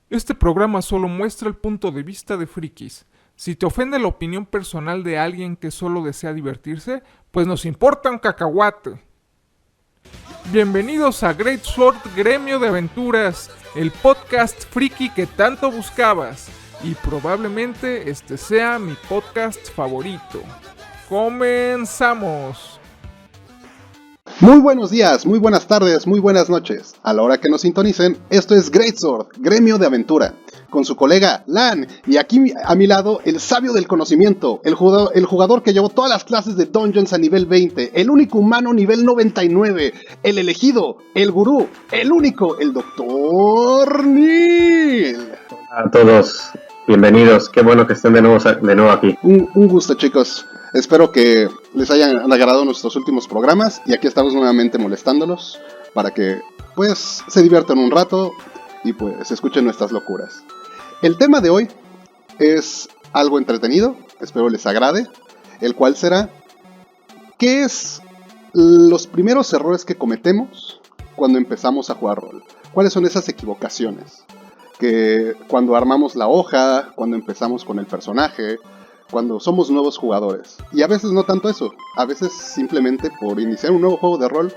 Este programa solo muestra el punto de vista de frikis. Si te ofende la opinión personal de alguien que solo desea divertirse, pues nos importa un cacahuate. Bienvenidos a Great Sword Gremio de Aventuras, el podcast friki que tanto buscabas. Y probablemente este sea mi podcast favorito. ¡Comenzamos! Muy buenos días, muy buenas tardes, muy buenas noches. A la hora que nos sintonicen, esto es Greatsword, Gremio de Aventura, con su colega Lan, y aquí a mi lado el sabio del conocimiento, el jugador que llevó todas las clases de Dungeons a nivel 20, el único humano nivel 99, el elegido, el gurú, el único, el Dr. Neil. Hola a todos, bienvenidos, qué bueno que estén de nuevo aquí. Un gusto, chicos. Espero que les hayan agradado nuestros últimos programas y aquí estamos nuevamente molestándolos para que pues se diviertan un rato y pues escuchen nuestras locuras. El tema de hoy es algo entretenido, espero les agrade, el cual será ¿qué es los primeros errores que cometemos cuando empezamos a jugar rol? ¿Cuáles son esas equivocaciones? Que cuando armamos la hoja, cuando empezamos con el personaje, cuando somos nuevos jugadores. Y a veces no tanto eso, a veces simplemente por iniciar un nuevo juego de rol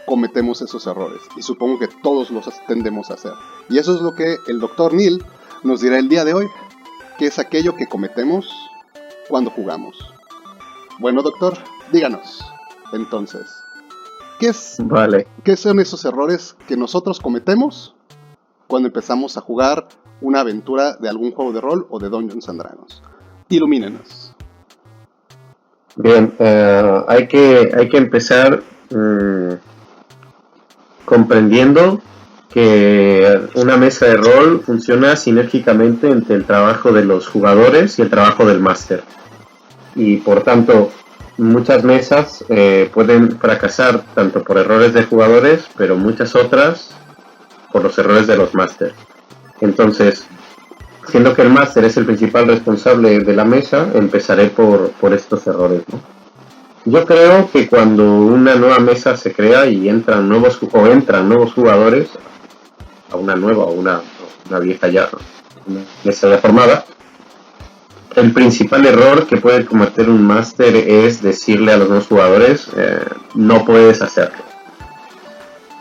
cometemos esos errores. Y supongo que todos los tendemos a hacer. Y eso es lo que el Dr. Neil nos dirá el día de hoy, que es aquello que cometemos cuando jugamos. Bueno, doctor, díganos, entonces, ¿qué son esos errores que nosotros cometemos cuando empezamos a jugar una aventura de algún juego de rol o de Dungeons and Dragons? Ilumínenos. Bien, hay que empezar comprendiendo que una mesa de rol funciona sinérgicamente entre el trabajo de los jugadores y el trabajo del máster. Y por tanto, muchas mesas pueden fracasar tanto por errores de jugadores, pero muchas otras por los errores de los máster. Entonces, siendo que el máster es el principal responsable de la mesa, empezaré por estos errores, ¿no? Yo creo que cuando una nueva mesa se crea y entran nuevos jugadores a una nueva o una vieja ya, una mesa ya formada, el principal error que puede cometer un máster es decirle a los nuevos jugadores no puedes hacerlo.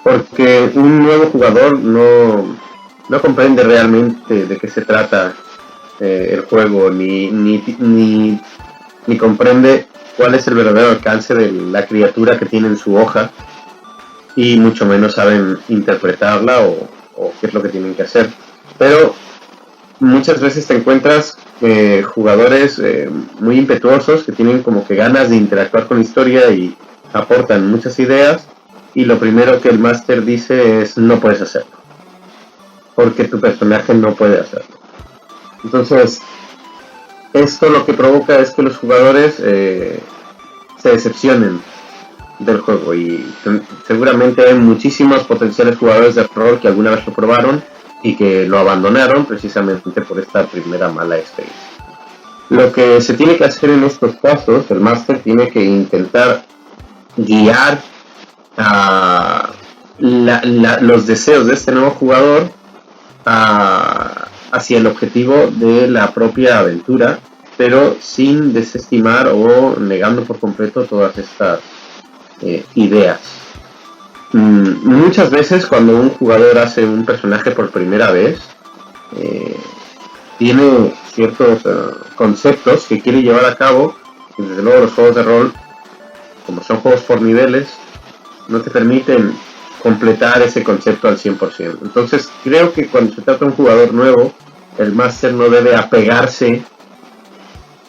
Porque un nuevo jugador no comprende realmente de qué se trata el juego, ni comprende cuál es el verdadero alcance de la criatura que tiene en su hoja, y mucho menos saben interpretarla o qué es lo que tienen que hacer. Pero muchas veces te encuentras jugadores muy impetuosos que tienen como que ganas de interactuar con la historia y aportan muchas ideas, y lo primero que el máster dice es no puedes hacerlo, porque tu personaje no puede hacerlo. Entonces, esto lo que provoca es que los jugadores se decepcionen del juego, y seguramente hay muchísimos potenciales jugadores de rol que alguna vez lo probaron y que lo abandonaron precisamente por esta primera mala experiencia. Lo que se tiene que hacer en estos casos, el máster tiene que intentar guiar a los deseos de este nuevo jugador hacia el objetivo de la propia aventura, pero sin desestimar o negando por completo todas estas ideas. Muchas veces cuando un jugador hace un personaje por primera vez, tiene ciertos conceptos que quiere llevar a cabo, y desde luego los juegos de rol, como son juegos por niveles, no te permiten completar ese concepto al 100%. Entonces creo que cuando se trata de un jugador nuevo, el máster no debe apegarse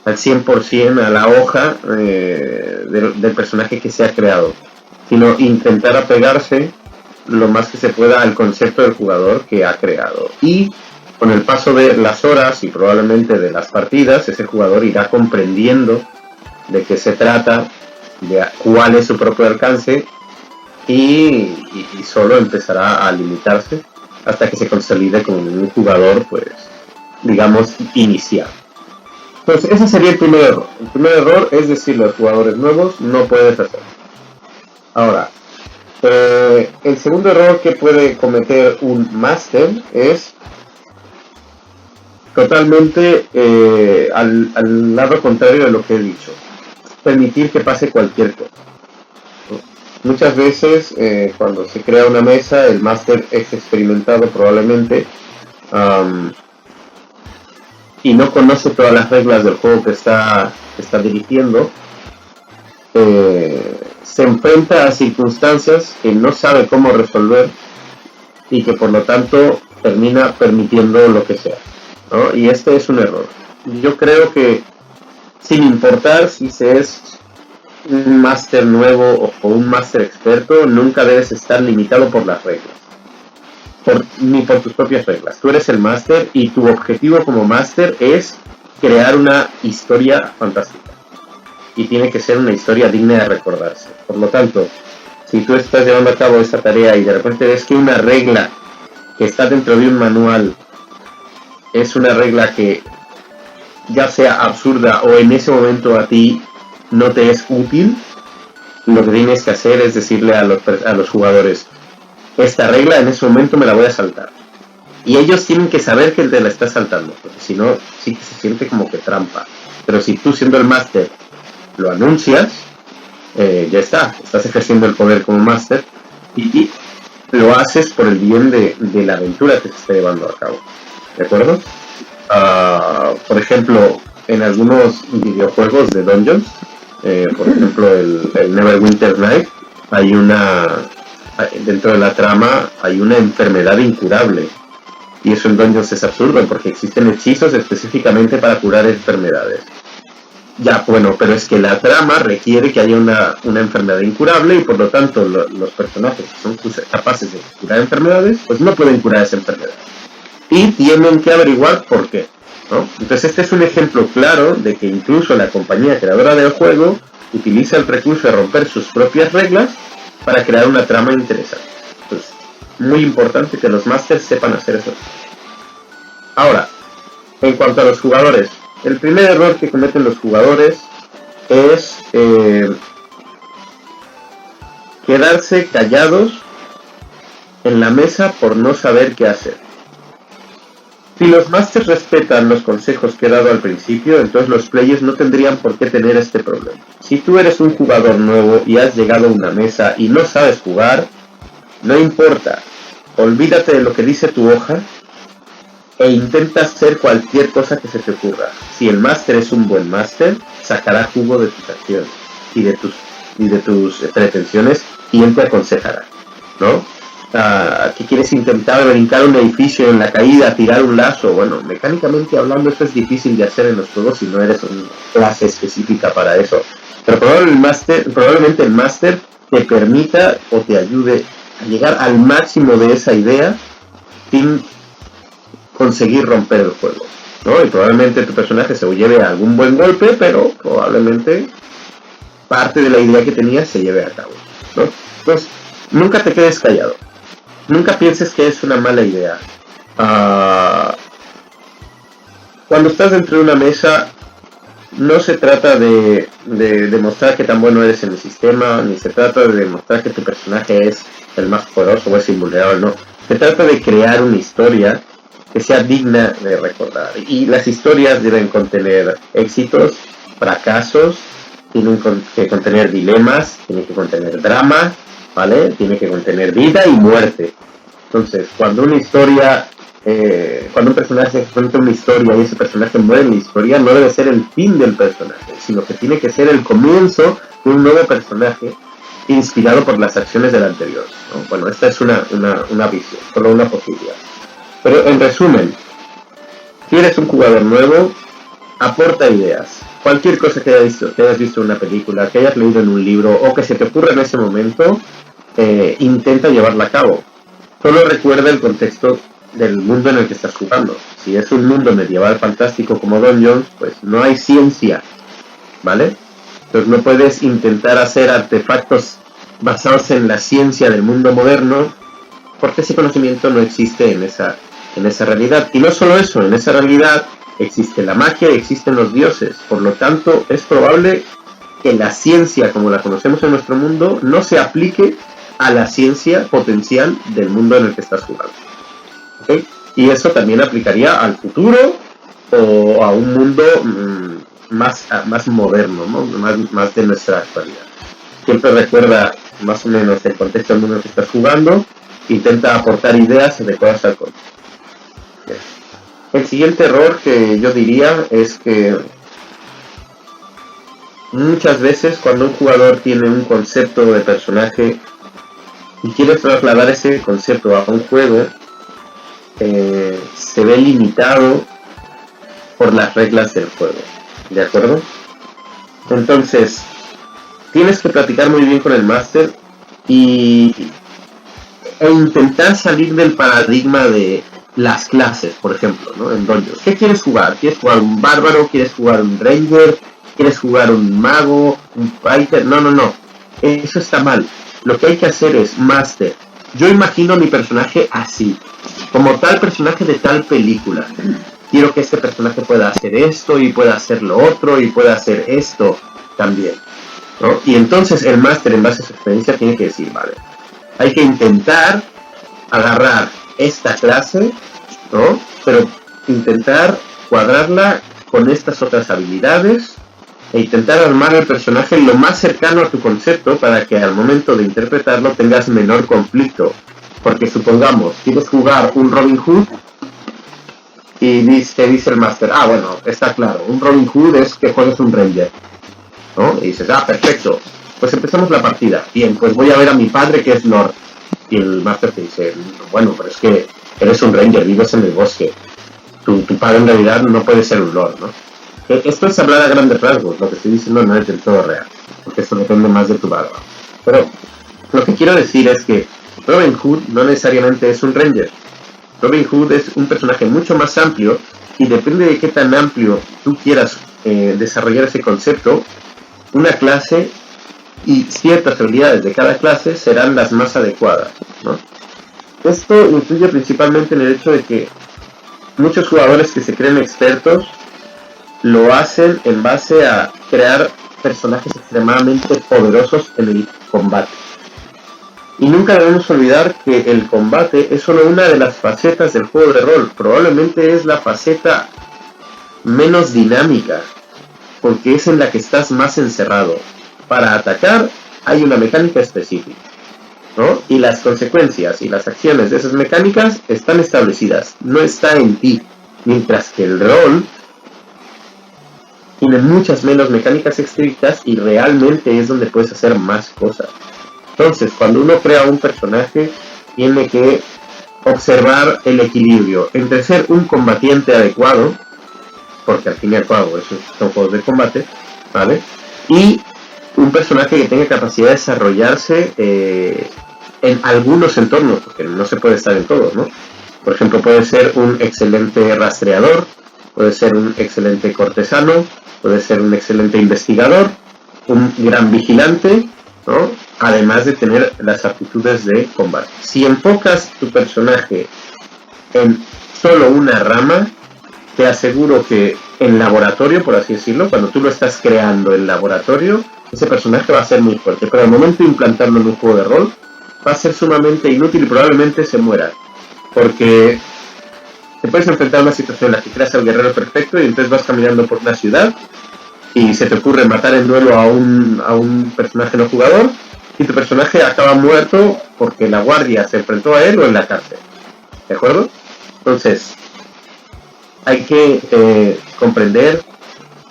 al 100% a la hoja del personaje que se ha creado, sino intentar apegarse lo más que se pueda al concepto del jugador que ha creado. Y con el paso de las horas y probablemente de las partidas, ese jugador irá comprendiendo de qué se trata, de cuál es su propio alcance, y solo empezará a limitarse hasta que se consolide como un jugador, pues, digamos, inicial. Entonces, ese sería el primer error. El primer error es decirle a los jugadores nuevos, no puedes hacerlo. Ahora, el segundo error que puede cometer un máster es totalmente al lado contrario de lo que he dicho. Permitir que pase cualquier cosa. Muchas veces cuando se crea una mesa, el máster es experimentado probablemente y no conoce todas las reglas del juego que está dirigiendo. Se enfrenta a circunstancias que no sabe cómo resolver y que por lo tanto termina permitiendo lo que sea, ¿no? Y este es un error. Yo creo que sin importar si se es un máster nuevo o un máster experto, nunca debes estar limitado por las reglas, ni por tus propias reglas. Tú eres el máster y tu objetivo como máster es crear una historia fantástica. Y tiene que ser una historia digna de recordarse. Por lo tanto, si tú estás llevando a cabo esta tarea y de repente ves que una regla que está dentro de un manual es una regla que ya sea absurda o en ese momento a ti no te es útil, lo que tienes que hacer es decirle a los jugadores: esta regla en ese momento me la voy a saltar. Y ellos tienen que saber que te la estás saltando, porque si no, sí que se siente como que trampa. Pero si tú, siendo el máster, lo anuncias, ya estás ejerciendo el poder como máster y lo haces por el bien de la aventura que se está llevando a cabo, ¿de acuerdo? Por ejemplo, en algunos videojuegos de Dungeons, por ejemplo el Neverwinter Night, dentro de la trama hay una enfermedad incurable, y eso en Dungeons es absurdo porque existen hechizos específicamente para curar enfermedades. Ya, bueno, pero es que la trama requiere que haya una enfermedad incurable y por lo tanto los personajes que son capaces de curar enfermedades, pues no pueden curar esa enfermedad. Y tienen que averiguar por qué, ¿no? Entonces este es un ejemplo claro de que incluso la compañía creadora del juego utiliza el recurso de romper sus propias reglas para crear una trama interesante. Entonces, muy importante que los masters sepan hacer eso. Ahora, en cuanto a los jugadores, el primer error que cometen los jugadores es quedarse callados en la mesa por no saber qué hacer. Si los masters respetan los consejos que he dado al principio, entonces los players no tendrían por qué tener este problema. Si tú eres un jugador nuevo y has llegado a una mesa y no sabes jugar, no importa, olvídate de lo que dice tu hoja e intenta hacer cualquier cosa que se te ocurra. Si el máster es un buen máster, sacará jugo de tus acciones y de tus pretensiones, y él te aconsejará, ¿no? ¿Qué quieres intentar? Brincar un edificio en la caída, tirar un lazo. Bueno, mecánicamente hablando, eso es difícil de hacer en los juegos si no eres una clase específica para eso. Pero probablemente el máster te permita o te ayude a llegar al máximo de esa idea sin conseguir romper el juego, ¿no? Y probablemente tu personaje se lleve algún buen golpe, pero probablemente parte de la idea que tenías se lleve a cabo, ¿no? Entonces, nunca te quedes callado. Nunca pienses que es una mala idea. Cuando estás dentro de una mesa, no se trata de demostrar que tan bueno eres en el sistema, ni se trata de demostrar que tu personaje es el más poderoso o es invulnerable, no. Se trata de crear una historia que sea digna de recordar. Y las historias deben contener éxitos, fracasos, tienen que contener dilemas, tienen que contener drama, ¿vale? Tiene que contener vida y muerte. Entonces, cuando un personaje cuenta una historia y ese personaje muere en la historia, no debe ser el fin del personaje, sino que tiene que ser el comienzo de un nuevo personaje inspirado por las acciones del anterior, ¿no? Bueno, esta es una visión, solo una posibilidad. Pero en resumen, si eres un jugador nuevo, aporta ideas. Cualquier cosa que hayas visto en una película, que hayas leído en un libro o que se te ocurra en ese momento, intenta llevarla a cabo. Solo recuerda el contexto del mundo en el que estás jugando. Si es un mundo medieval fantástico como Dungeons, pues no hay ciencia, ¿vale? Entonces no puedes intentar hacer artefactos basados en la ciencia del mundo moderno, porque ese conocimiento no existe en esa realidad. Y no solo eso, en esa realidad existe la magia y existen los dioses. Por lo tanto, es probable que la ciencia como la conocemos en nuestro mundo no se aplique a la ciencia potencial del mundo en el que estás jugando, ¿okay? Y eso también aplicaría al futuro o a un mundo más moderno, ¿no? Más de nuestra actualidad. Siempre recuerda más o menos el contexto del mundo que estás jugando, intenta aportar ideas adecuadas al contexto. El siguiente error que yo diría es que muchas veces cuando un jugador tiene un concepto de personaje y quiere trasladar ese concepto a un juego, se ve limitado por las reglas del juego, ¿de acuerdo? Entonces, tienes que platicar muy bien con el máster e intentar salir del paradigma de las clases, por ejemplo, ¿no? En Dungeons. ¿Qué quieres jugar? ¿Quieres jugar un bárbaro? ¿Quieres jugar un ranger? ¿Quieres jugar un mago? ¿Un fighter? No. Eso está mal. Lo que hay que hacer es, máster, yo imagino mi personaje así, como tal personaje de tal película. Quiero que este personaje pueda hacer esto y pueda hacer lo otro y pueda hacer esto también, ¿no? Y entonces el máster, en base a su experiencia, tiene que decir, vale, hay que intentar agarrar esta clase, ¿no? Pero intentar cuadrarla con estas otras habilidades e intentar armar el personaje lo más cercano a tu concepto para que al momento de interpretarlo tengas menor conflicto. Porque supongamos, quieres jugar un Robin Hood y dice el máster, bueno, está claro, un Robin Hood es que juegues un ranger, ¿no? Y dices, perfecto, pues empezamos la partida. Bien, pues voy a ver a mi padre que es Lord. Y el máster te dice, bueno, pero es que eres un ranger, vives en el bosque. Tu padre en realidad no puede ser un Lord, ¿no? Esto es hablar a grandes rasgos, lo que estoy diciendo no es del todo real, porque esto depende más de tu background. Pero lo que quiero decir es que Robin Hood no necesariamente es un ranger. Robin Hood es un personaje mucho más amplio y depende de qué tan amplio tú quieras desarrollar ese concepto, una clase y ciertas habilidades de cada clase serán las más adecuadas, ¿no? Esto influye principalmente en el hecho de que muchos jugadores que se creen expertos lo hacen en base a crear personajes extremadamente poderosos en el combate. Y nunca debemos olvidar que el combate es solo una de las facetas del juego de rol. Probablemente es la faceta menos dinámica, porque es en la que estás más encerrado. Para atacar hay una mecánica específica, ¿no? Y las consecuencias y las acciones de esas mecánicas están establecidas, no está en ti. Mientras que el rol tiene muchas menos mecánicas estrictas y realmente es donde puedes hacer más cosas. Entonces, cuando uno crea un personaje, tiene que observar el equilibrio entre ser un combatiente adecuado, porque al fin y al cabo esos son juegos de combate, ¿vale? Y un personaje que tenga capacidad de desarrollarse en algunos entornos, porque no se puede estar en todos, ¿no? Por ejemplo, puede ser un excelente rastreador, puede ser un excelente cortesano, puede ser un excelente investigador, un gran vigilante, ¿no? Además de tener las aptitudes de combate. Si enfocas tu personaje en solo una rama, te aseguro que en laboratorio, por así decirlo, cuando tú lo estás creando en laboratorio, ese personaje va a ser muy fuerte, pero al momento de implantarlo en un juego de rol, va a ser sumamente inútil y probablemente se muera. Porque te puedes enfrentar a una situación en la que creas al guerrero perfecto y entonces vas caminando por una ciudad y se te ocurre matar en duelo a un personaje no jugador y tu personaje acaba muerto porque la guardia se enfrentó a él o en la cárcel, ¿de acuerdo? Entonces hay que comprender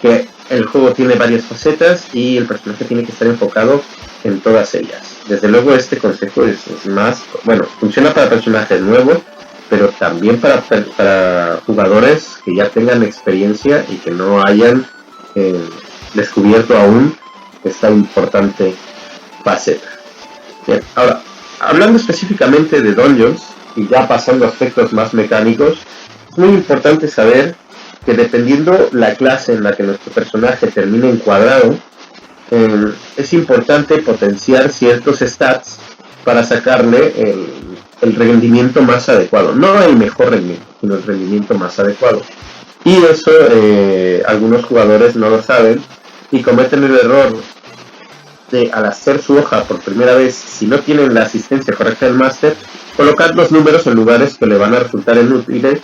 que el juego tiene varias facetas y el personaje tiene que estar enfocado en todas ellas. Desde luego este consejo es más, bueno, funciona para personajes nuevos, pero también para jugadores que ya tengan experiencia y que no hayan descubierto aún esta importante faceta. Bien, ahora, hablando específicamente de Dungeons y ya pasando a aspectos más mecánicos, es muy importante saber que dependiendo la clase en la que nuestro personaje termine encuadrado, es importante potenciar ciertos stats para sacarle el rendimiento más adecuado. No el mejor rendimiento, sino el rendimiento más adecuado. Y eso algunos jugadores no lo saben y cometen el error de, al hacer su hoja por primera vez, si no tienen la asistencia correcta del máster, colocar los números en lugares que le van a resultar inútiles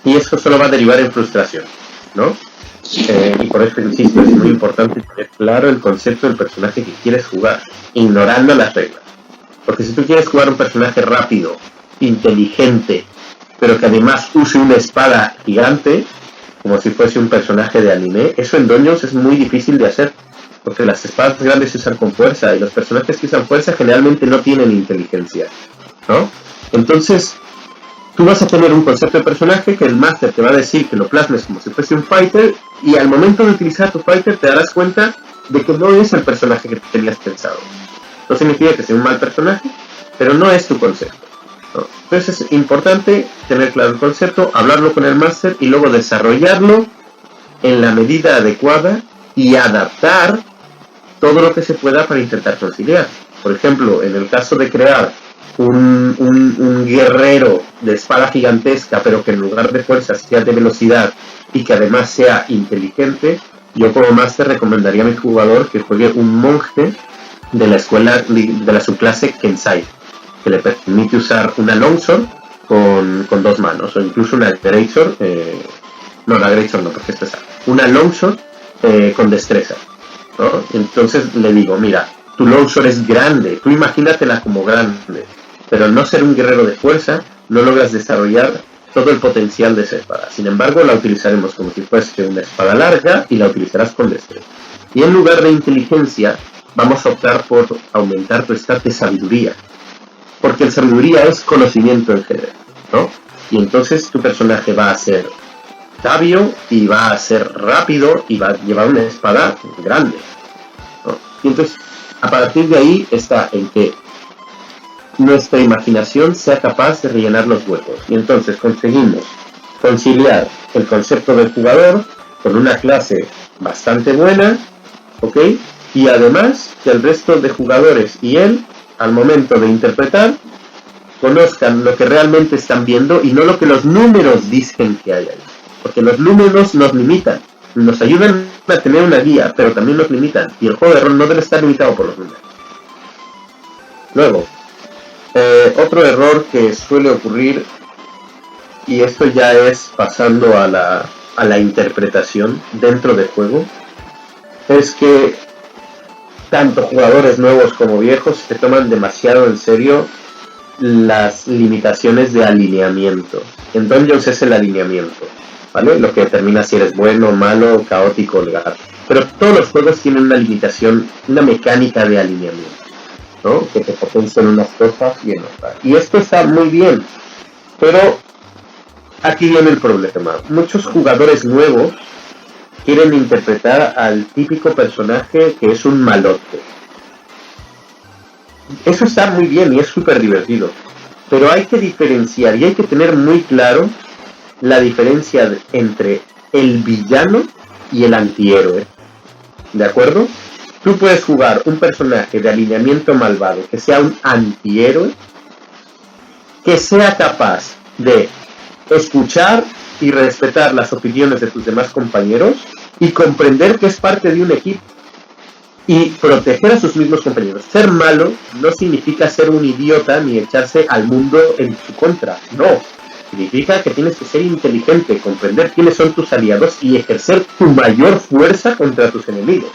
y eso solo va a derivar en frustración, ¿no? Y por eso insisto, es muy importante tener claro el concepto del personaje que quieres jugar, ignorando las reglas. Porque si tú quieres jugar un personaje rápido, inteligente, pero que además use una espada gigante, como si fuese un personaje de anime, eso en Dungeons es muy difícil de hacer, porque las espadas grandes se usan con fuerza, y los personajes que usan fuerza generalmente no tienen inteligencia, ¿no? Entonces, tú vas a tener un concepto de personaje que el máster te va a decir que lo plasmes como si fuese un fighter, y al momento de utilizar tu fighter te darás cuenta de que no es el personaje que tenías pensado. No significa que sea un mal personaje, pero no es tu concepto, ¿no? Entonces es importante tener claro el concepto, hablarlo con el máster y luego desarrollarlo en la medida adecuada y adaptar todo lo que se pueda para intentar conciliar. Por ejemplo, en el caso de crear un guerrero de espada gigantesca, pero que en lugar de fuerza sea de velocidad y que además sea inteligente, yo como máster recomendaría a mi jugador que juegue un monje de la escuela de la subclase Kensai, que le permite usar una longsword con dos manos, o incluso una greatsword, no, la greatsword no, porque es pesada, una longsword con destreza, ¿no? Entonces le digo, mira, tu longsword es grande, tú imagínatela como grande, pero al no ser un guerrero de fuerza, no logras desarrollar todo el potencial de esa espada. Sin embargo, la utilizaremos como si fuese una espada larga y la utilizarás con destreza. Y en lugar de inteligencia, vamos a optar por aumentar tu stat de sabiduría, porque el sabiduría es conocimiento en general, ¿no? Y entonces tu personaje va a ser sabio y va a ser rápido y va a llevar una espada grande, ¿no? Y entonces, a partir de ahí está en que nuestra imaginación sea capaz de rellenar los huecos. Y entonces conseguimos conciliar el concepto del jugador con una clase bastante buena, ¿ok? Y además que el resto de jugadores y él, al momento de interpretar, conozcan lo que realmente están viendo y no lo que los números dicen que hay ahí. Porque los números nos limitan, nos ayudan a tener una guía, pero también nos limitan. Y el juego de rol no debe estar limitado por los números. Luego, otro error que suele ocurrir, y esto ya es pasando a la interpretación dentro del juego, es que tanto jugadores nuevos como viejos se toman demasiado en serio las limitaciones de alineamiento. En Dungeons es el alineamiento, ¿vale? Lo que determina si eres bueno, malo, caótico o legal. Pero todos los juegos tienen una limitación, una mecánica de alineamiento, ¿no? Que te potencian unas cosas y en otras. Y esto está muy bien, pero aquí viene el problema. Muchos jugadores nuevos quieren interpretar al típico personaje que es un malote. Eso está muy bien y es súper divertido, pero hay que diferenciar y hay que tener muy claro la diferencia entre el villano y el antihéroe, ¿de acuerdo? Tú puedes jugar un personaje de alineamiento malvado que sea un antihéroe, que sea capaz de escuchar y respetar las opiniones de tus demás compañeros y comprender que es parte de un equipo y proteger a sus mismos compañeros. Ser malo no significa ser un idiota ni echarse al mundo en su contra, no. Significa que tienes que ser inteligente, comprender quiénes son tus aliados y ejercer tu mayor fuerza contra tus enemigos.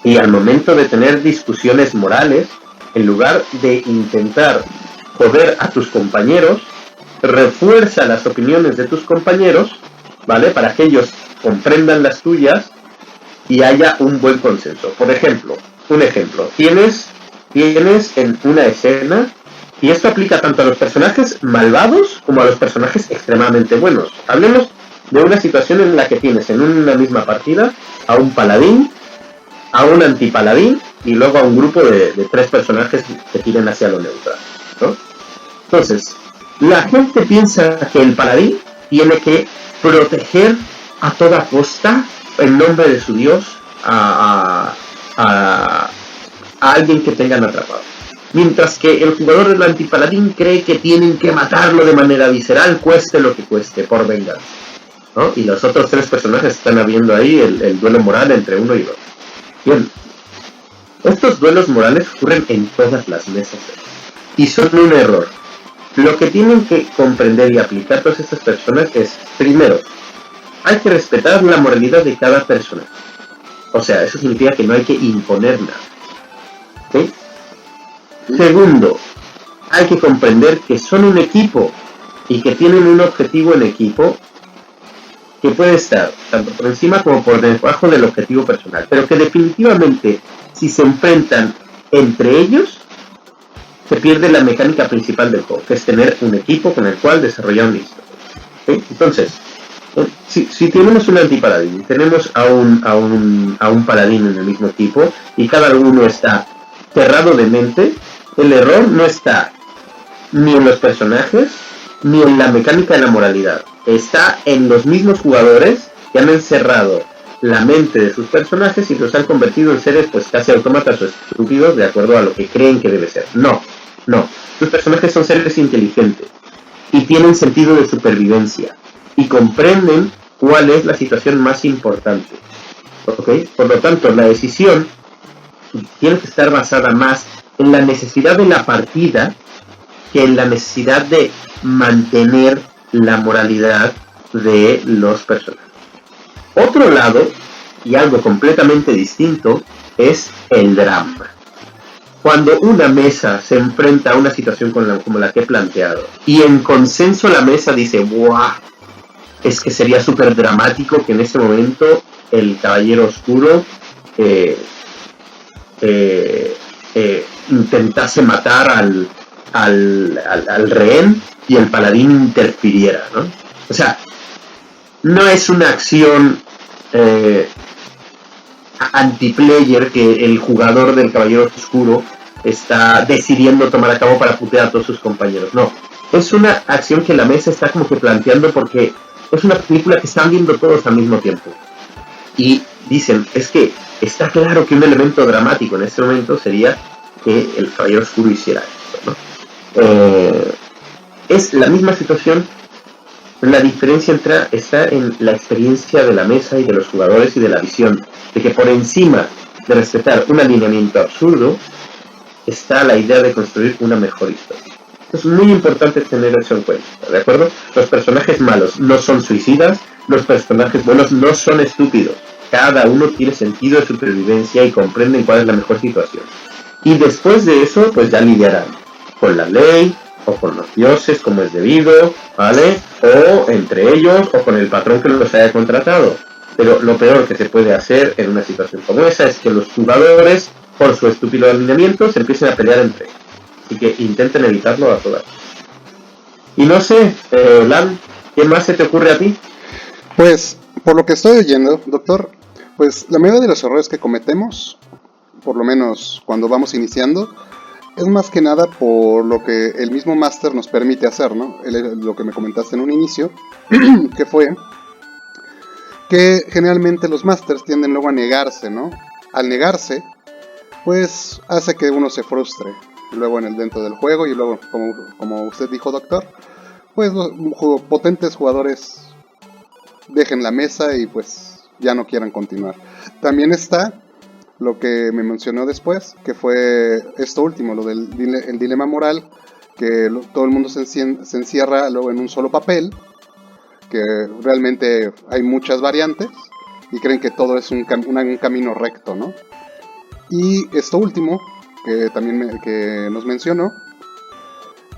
Y al momento de tener discusiones morales, en lugar de intentar joder a tus compañeros, refuerza las opiniones de tus compañeros, ¿vale? Para que ellos comprendan las tuyas y haya un buen consenso. Por ejemplo, tienes en una escena, y esto aplica tanto a los personajes malvados como a los personajes extremadamente buenos. Hablemos de una situación en la que tienes en una misma partida a un paladín, a un antipaladín y luego a un grupo de 3 personajes que tiren hacia lo neutral, ¿no? Entonces, la gente piensa que el paladín tiene que proteger a toda costa, en nombre de su dios, a alguien que tengan atrapado. Mientras que el jugador del antipaladín cree que tienen que matarlo de manera visceral, cueste lo que cueste, por venganza, ¿no? Y los otros 3 personajes están habiendo ahí el duelo moral entre uno y otro. Bien, estos duelos morales ocurren en todas las mesas y son un error. Lo que tienen que comprender y aplicar todas estas personas es, primero, hay que respetar la moralidad de cada persona. O sea, eso significa que no hay que imponer nada. ¿Sí? Segundo, hay que comprender que son un equipo y que tienen un objetivo en equipo que puede estar tanto por encima como por debajo del objetivo personal, pero que definitivamente, si se enfrentan entre ellos, se pierde la mecánica principal del juego, que es tener un equipo con el cual desarrollar una historia. ¿Sí? Entonces, si tenemos un antipaladín, tenemos a un paladín en el mismo equipo y cada uno está cerrado de mente, el error no está ni en los personajes ni en la mecánica de la moralidad, está en los mismos jugadores que han encerrado la mente de sus personajes y los han convertido en seres pues casi autómatas o estúpidos de acuerdo a lo que creen que debe ser. No, sus personajes son seres inteligentes y tienen sentido de supervivencia y comprenden cuál es la situación más importante. ¿Okay? Por lo tanto, la decisión tiene que estar basada más en la necesidad de la partida que en la necesidad de mantener la moralidad de los personajes. Otro lado, y algo completamente distinto, es el drama. Cuando una mesa se enfrenta a una situación como la que he planteado, y en consenso la mesa dice, ¡buah! Es que sería súper dramático que en ese momento el caballero oscuro intentase matar al rehén y el paladín interfiriera, ¿no? O sea, no es una acción anti-player que el jugador del caballero oscuro está decidiendo tomar a cabo para putear a todos sus compañeros, no. Es una acción que la mesa está como que planteando porque es una película que están viendo todos al mismo tiempo. Y dicen, es que está claro que un elemento dramático en este momento sería que el caballero oscuro hiciera esto, ¿no? Es la misma situación, la diferencia está en la experiencia de la mesa y de los jugadores y de la visión, de que por encima de respetar un alineamiento absurdo, está la idea de construir una mejor historia. Es muy importante tener eso en cuenta, ¿de acuerdo? Los personajes malos no son suicidas, los personajes buenos no son estúpidos. Cada uno tiene sentido de supervivencia y comprenden cuál es la mejor situación. Y después de eso, pues ya lidiarán con la ley, o con los dioses como es debido, ¿vale? O entre ellos, o con el patrón que los haya contratado. Pero lo peor que se puede hacer en una situación como esa es que los jugadores, por su estúpido alineamiento, se empiecen a pelear entre ellos. Así que intenten evitarlo a todas. Y no sé, Lan, ¿qué más se te ocurre a ti? Pues, por lo que estoy oyendo, doctor, pues la mayoría de los errores que cometemos, por lo menos cuando vamos iniciando, es más que nada por lo que el mismo máster nos permite hacer, ¿no? Lo que me comentaste en un inicio, que fue que generalmente los másters tienden luego a negarse, ¿no? Al negarse, pues hace que uno se frustre luego dentro del juego y luego, como usted dijo, doctor, pues los potentes jugadores dejen la mesa y pues ya no quieran continuar. También está lo que me mencionó después, que fue esto último, lo del el dilema moral, que todo el mundo se encierra luego en un solo papel, que realmente hay muchas variantes y creen que todo es un camino recto, ¿no? Y esto último, que también que nos mencionó,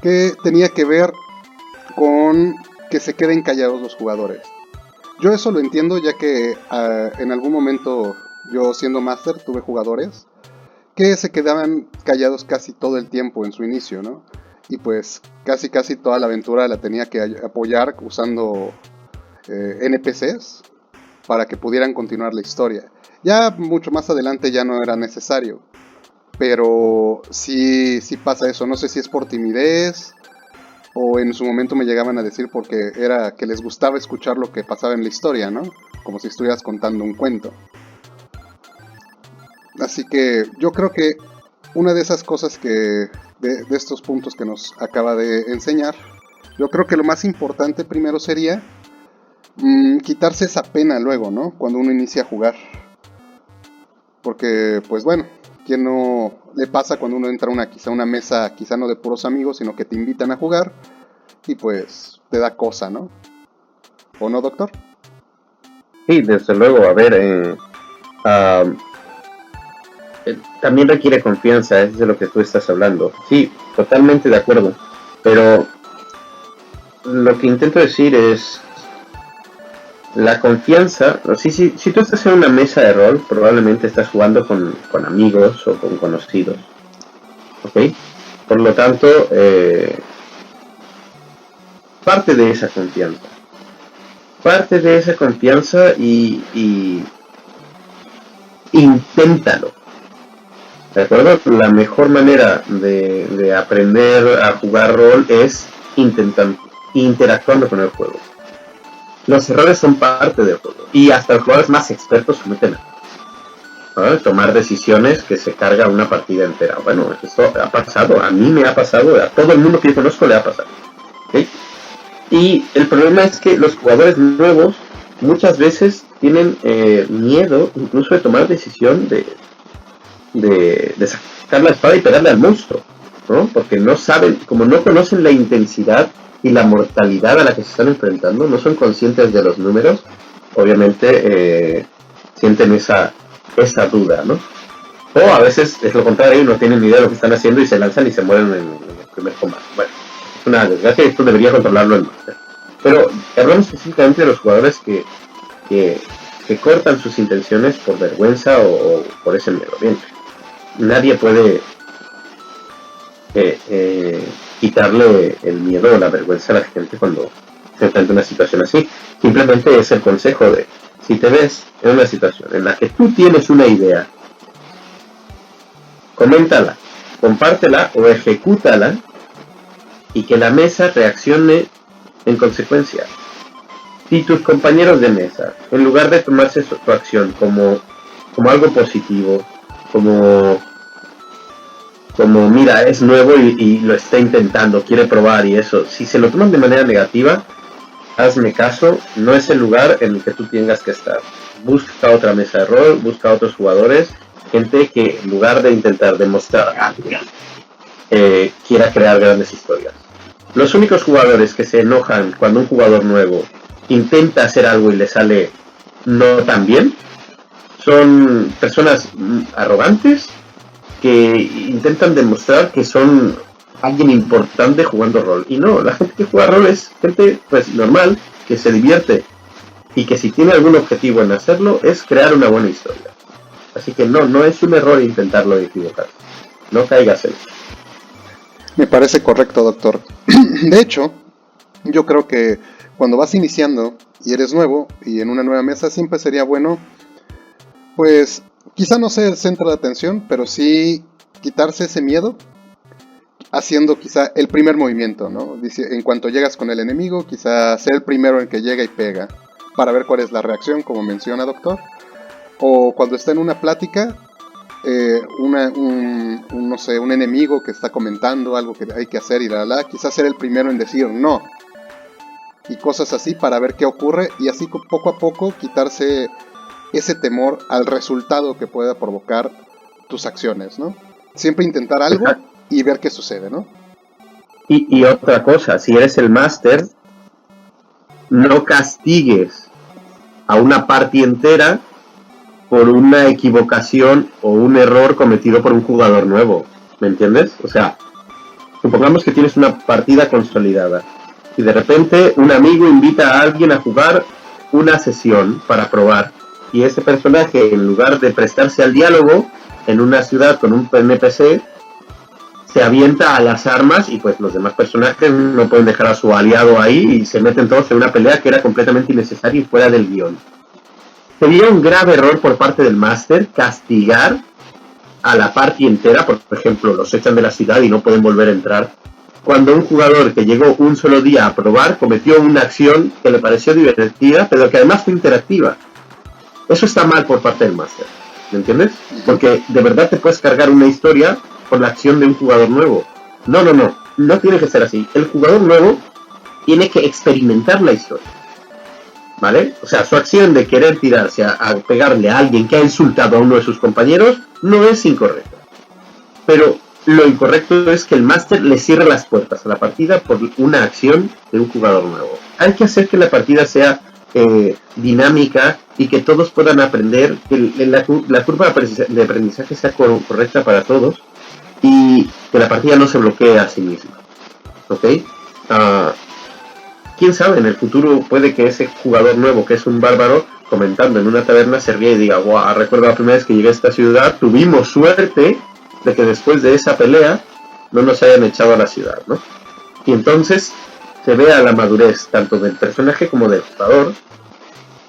que tenía que ver con que se queden callados los jugadores. Yo eso lo entiendo, ya que en algún momento, yo siendo máster, tuve jugadores que se quedaban callados casi todo el tiempo en su inicio, ¿no? Y pues casi toda la aventura la tenía que apoyar usando NPCs para que pudieran continuar la historia. Ya mucho más adelante ya no era necesario, pero sí pasa eso. No sé si es por timidez o en su momento me llegaban a decir porque era que les gustaba escuchar lo que pasaba en la historia, ¿no? Como si estuvieras contando un cuento. Así que yo creo que una de esas cosas de estos puntos que nos acaba de enseñar, yo creo que lo más importante primero sería quitarse esa pena luego, ¿no? Cuando uno inicia a jugar. Porque, pues bueno, ¿Quién no le pasa cuando uno entra a una mesa, quizá no de puros amigos, sino que te invitan a jugar y pues te da cosa, ¿no? ¿O no, doctor? Sí, desde luego. A ver, también requiere confianza, es de lo que tú estás hablando. Sí, totalmente de acuerdo. Pero lo que intento decir es la confianza. Si tú estás en una mesa de rol, probablemente estás jugando con amigos o con conocidos, ¿ok? Por lo tanto, parte de esa confianza y inténtalo, ¿de acuerdo? La mejor manera de aprender a jugar rol es interactuando con el juego. Los errores son parte del juego y hasta los jugadores más expertos cometen tomar decisiones que se carga una partida entera. Bueno, esto ha pasado, a mí me ha pasado, a todo el mundo que yo conozco le ha pasado, ¿okay? Y el problema es que los jugadores nuevos muchas veces tienen miedo incluso de tomar decisión de sacar la espada y pegarle al monstruo, ¿no? Porque no saben, como no conocen la intensidad y la mortalidad a la que se están enfrentando, no son conscientes de los números, obviamente sienten esa duda, ¿no? O a veces es lo contrario, no tienen ni idea de lo que están haciendo y se lanzan y se mueren en el primer combate. Bueno, es una desgracia, esto debería controlarlo el máster. Pero hablamos específicamente de los jugadores que cortan sus intenciones por vergüenza o por ese miedo. Bien, nadie puede quitarle el miedo o la vergüenza a la gente cuando se enfrenta a una situación así. Simplemente es el consejo de, si te ves en una situación en la que tú tienes una idea, coméntala, compártela o ejecútala y que la mesa reaccione en consecuencia. Si tus compañeros de mesa, en lugar de tomarse su acción como algo positivo, como mira, es nuevo y lo está intentando, quiere probar y eso, si se lo toman de manera negativa, hazme caso, no es el lugar en el que tú tengas que estar. Busca otra mesa de rol, busca otros jugadores, gente que en lugar de intentar demostrar quiera crear grandes historias. Los únicos jugadores que se enojan cuando un jugador nuevo intenta hacer algo y le sale no tan bien son personas arrogantes que intentan demostrar que son alguien importante jugando rol. Y no, la gente que juega rol es gente pues normal, que se divierte y que si tiene algún objetivo en hacerlo es crear una buena historia. Así que no es un error intentarlo y equivocarse. No caigas en eso. Me parece correcto, doctor. De hecho, yo creo que cuando vas iniciando y eres nuevo y en una nueva mesa, siempre sería bueno, pues, quizá no sea el centro de atención, pero sí quitarse ese miedo, haciendo quizá el primer movimiento, ¿no? Dice, en cuanto llegas con el enemigo, quizá sea el primero en que llega y pega, para ver cuál es la reacción, como menciona doctor. O cuando está en una plática, no sé, un enemigo que está comentando algo que hay que hacer y quizás ser el primero en decir no y cosas así para ver qué ocurre y así poco a poco quitarse ese temor al resultado que pueda provocar tus acciones, ¿no? Siempre intentar algo y ver qué sucede, ¿no? Y otra cosa, si eres el máster, no castigues a una party entera por una equivocación o un error cometido por un jugador nuevo, ¿me entiendes? O sea, supongamos que tienes una partida consolidada y de repente un amigo invita a alguien a jugar una sesión para probar y ese personaje, en lugar de prestarse al diálogo en una ciudad con un NPC, se avienta a las armas y pues los demás personajes no pueden dejar a su aliado ahí y se meten todos en una pelea que era completamente innecesaria y fuera del guión. Sería un grave error por parte del máster castigar a la party entera, por ejemplo, los echan de la ciudad y no pueden volver a entrar, cuando un jugador que llegó un solo día a probar cometió una acción que le pareció divertida, pero que además fue interactiva. Eso está mal por parte del máster, ¿me entiendes? Porque de verdad te puedes cargar una historia por la acción de un jugador nuevo. No tiene que ser así. El jugador nuevo tiene que experimentar la historia, ¿vale? O sea, su acción de querer tirarse a pegarle a alguien que ha insultado a uno de sus compañeros no es incorrecta. pero lo incorrecto es que el máster le cierre las puertas a la partida por una acción de un jugador nuevo. Hay que hacer que la partida sea dinámica y que todos puedan aprender, que la curva de aprendizaje sea correcta para todos y que la partida no se bloquee a sí misma. ¿Ok? Quién sabe, en el futuro puede que ese jugador nuevo, que es un bárbaro, comentando en una taberna, se ría y diga: wow, recuerdo la primera vez que llegué a esta ciudad, tuvimos suerte de que después de esa pelea no nos hayan echado a la ciudad, ¿no? Y entonces se vea la madurez tanto del personaje como del jugador,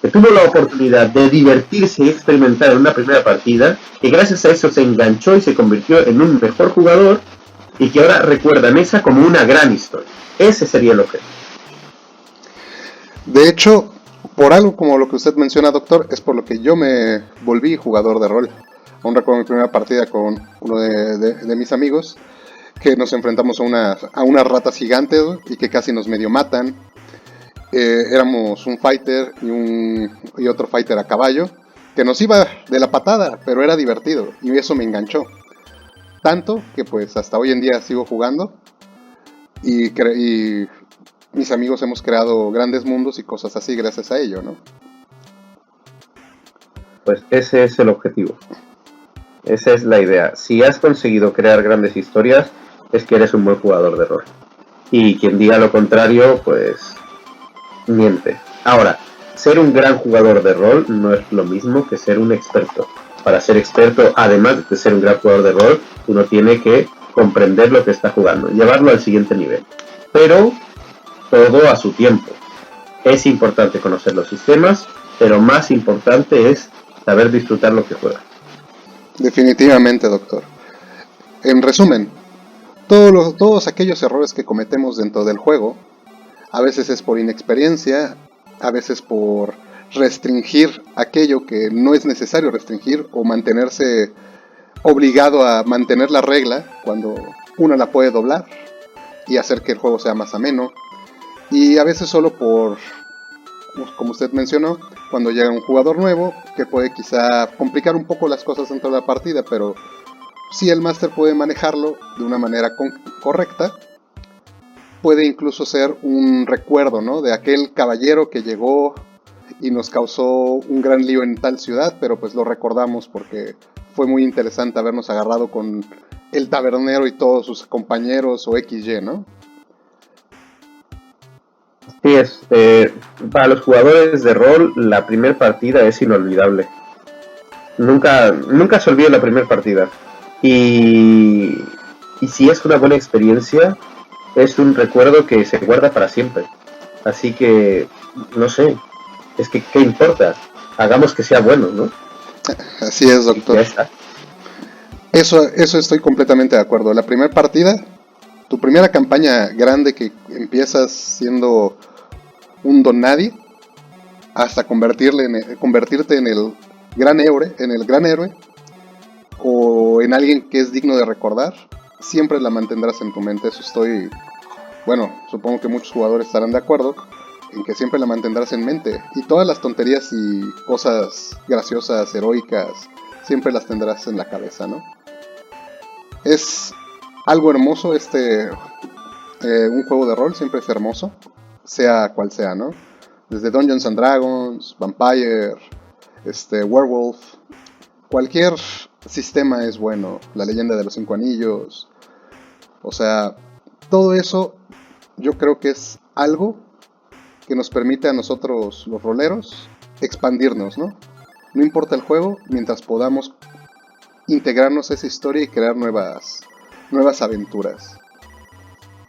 que tuvo la oportunidad de divertirse y experimentar en una primera partida, que gracias a eso se enganchó y se convirtió en un mejor jugador, y que ahora recuerdan esa como una gran historia. Ese sería el objetivo. De hecho, por algo como lo que usted menciona, doctor, es por lo que yo me volví jugador de rol. Aún recuerdo mi primera partida con uno de mis amigos, que nos enfrentamos a unas ratas gigantes y que casi nos medio matan. Éramos un fighter y otro fighter a caballo, que nos iba de la patada, pero era divertido y eso me enganchó. Tanto que pues hasta hoy en día sigo jugando y mis amigos hemos creado grandes mundos y cosas así gracias a ello, ¿no? Pues ese es el objetivo. Esa es la idea. Si has conseguido crear grandes historias, es que eres un buen jugador de rol. Y quien diga lo contrario, pues miente. Ahora, ser un gran jugador de rol no es lo mismo que ser un experto. Para ser experto, además de ser un gran jugador de rol, uno tiene que comprender lo que está jugando, llevarlo al siguiente nivel. Pero todo a su tiempo. Es importante conocer los sistemas, pero más importante es saber disfrutar lo que juega. Definitivamente, doctor. En resumen, todos aquellos errores que cometemos dentro del juego, a veces es por inexperiencia, a veces por restringir aquello que no es necesario restringir o mantenerse obligado a mantener la regla cuando uno la puede doblar y hacer que el juego sea más ameno. Y a veces solo por, como usted mencionó, cuando llega un jugador nuevo que puede quizá complicar un poco las cosas dentro de la partida, pero si el máster puede manejarlo de una manera correcta, puede incluso ser un recuerdo, ¿no?, de aquel caballero que llegó y nos causó un gran lío en tal ciudad, pero pues lo recordamos porque fue muy interesante habernos agarrado con el tabernero y todos sus compañeros o XY, ¿no? Sí, para los jugadores de rol, la primera partida es inolvidable. Nunca se olvida la primera partida. Y si es una buena experiencia, es un recuerdo que se guarda para siempre. Así que, no sé, es que ¿qué importa? Hagamos que sea bueno, ¿no? Así es, doctor. Eso estoy completamente de acuerdo. La primera partida, tu primera campaña grande que empiezas siendo un don nadie, hasta convertirte en el gran héroe, o en alguien que es digno de recordar, siempre la mantendrás en tu mente. Supongo que muchos jugadores estarán de acuerdo en que siempre la mantendrás en mente, y todas las tonterías y cosas graciosas, heroicas, siempre las tendrás en la cabeza, ¿no? Es algo hermoso un juego de rol siempre es hermoso, sea cual sea, ¿no? Desde Dungeons and Dragons, Vampire, Werewolf, cualquier sistema es bueno, la leyenda de los 5 anillos, o sea, todo eso yo creo que es algo que nos permite a nosotros los roleros expandirnos, ¿no? No importa el juego, mientras podamos integrarnos a esa historia y crear nuevas aventuras.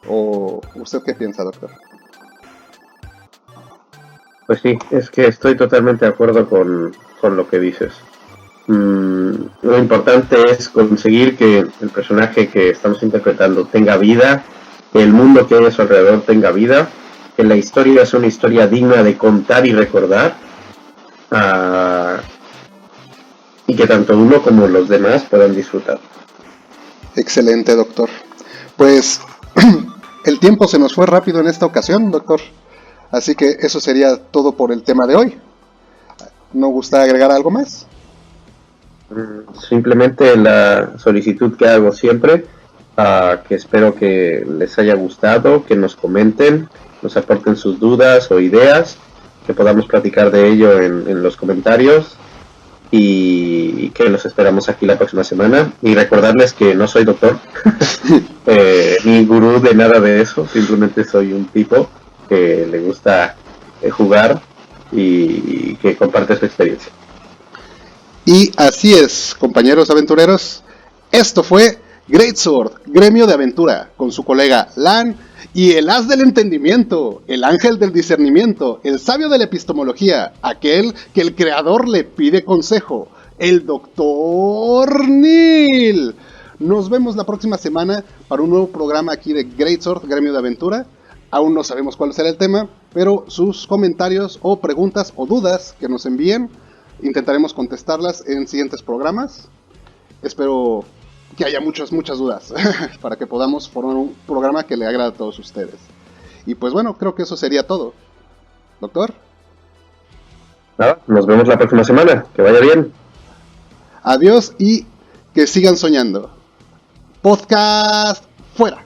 ¿O usted qué piensa, doctor? Pues sí, es que estoy totalmente de acuerdo con lo que dices. Lo importante es conseguir que el personaje que estamos interpretando tenga vida, que el mundo que hay a su alrededor tenga vida, que la historia sea una historia digna de contar y recordar, y que tanto uno como los demás puedan disfrutar. Excelente, doctor. Pues el tiempo se nos fue rápido en esta ocasión, doctor. Así que eso sería todo por el tema de hoy. ¿No gusta agregar algo más? Simplemente la solicitud que hago siempre, que espero que les haya gustado, que nos comenten, nos aporten sus dudas o ideas, que podamos platicar de ello en los comentarios, y que los esperamos aquí la próxima semana. Y recordarles que no soy doctor ni gurú de nada de eso, simplemente soy un tipo que le gusta jugar y que comparte su experiencia. Y así es, compañeros aventureros, esto fue Greatsword, Gremio de Aventura, con su colega Lan y el as del entendimiento, el ángel del discernimiento, el sabio de la epistemología, aquel que el creador le pide consejo, el Dr. Neil. Nos vemos la próxima semana para un nuevo programa aquí de Greatsword, Gremio de Aventura. Aún no sabemos cuál será el tema, pero sus comentarios o preguntas o dudas que nos envíen, intentaremos contestarlas en siguientes programas. Espero que haya muchas dudas para que podamos formar un programa que le agrade a todos ustedes. Y pues bueno, creo que eso sería todo. Doctor. Nos vemos la próxima semana. Que vaya bien. Adiós y que sigan soñando. Podcast fuera.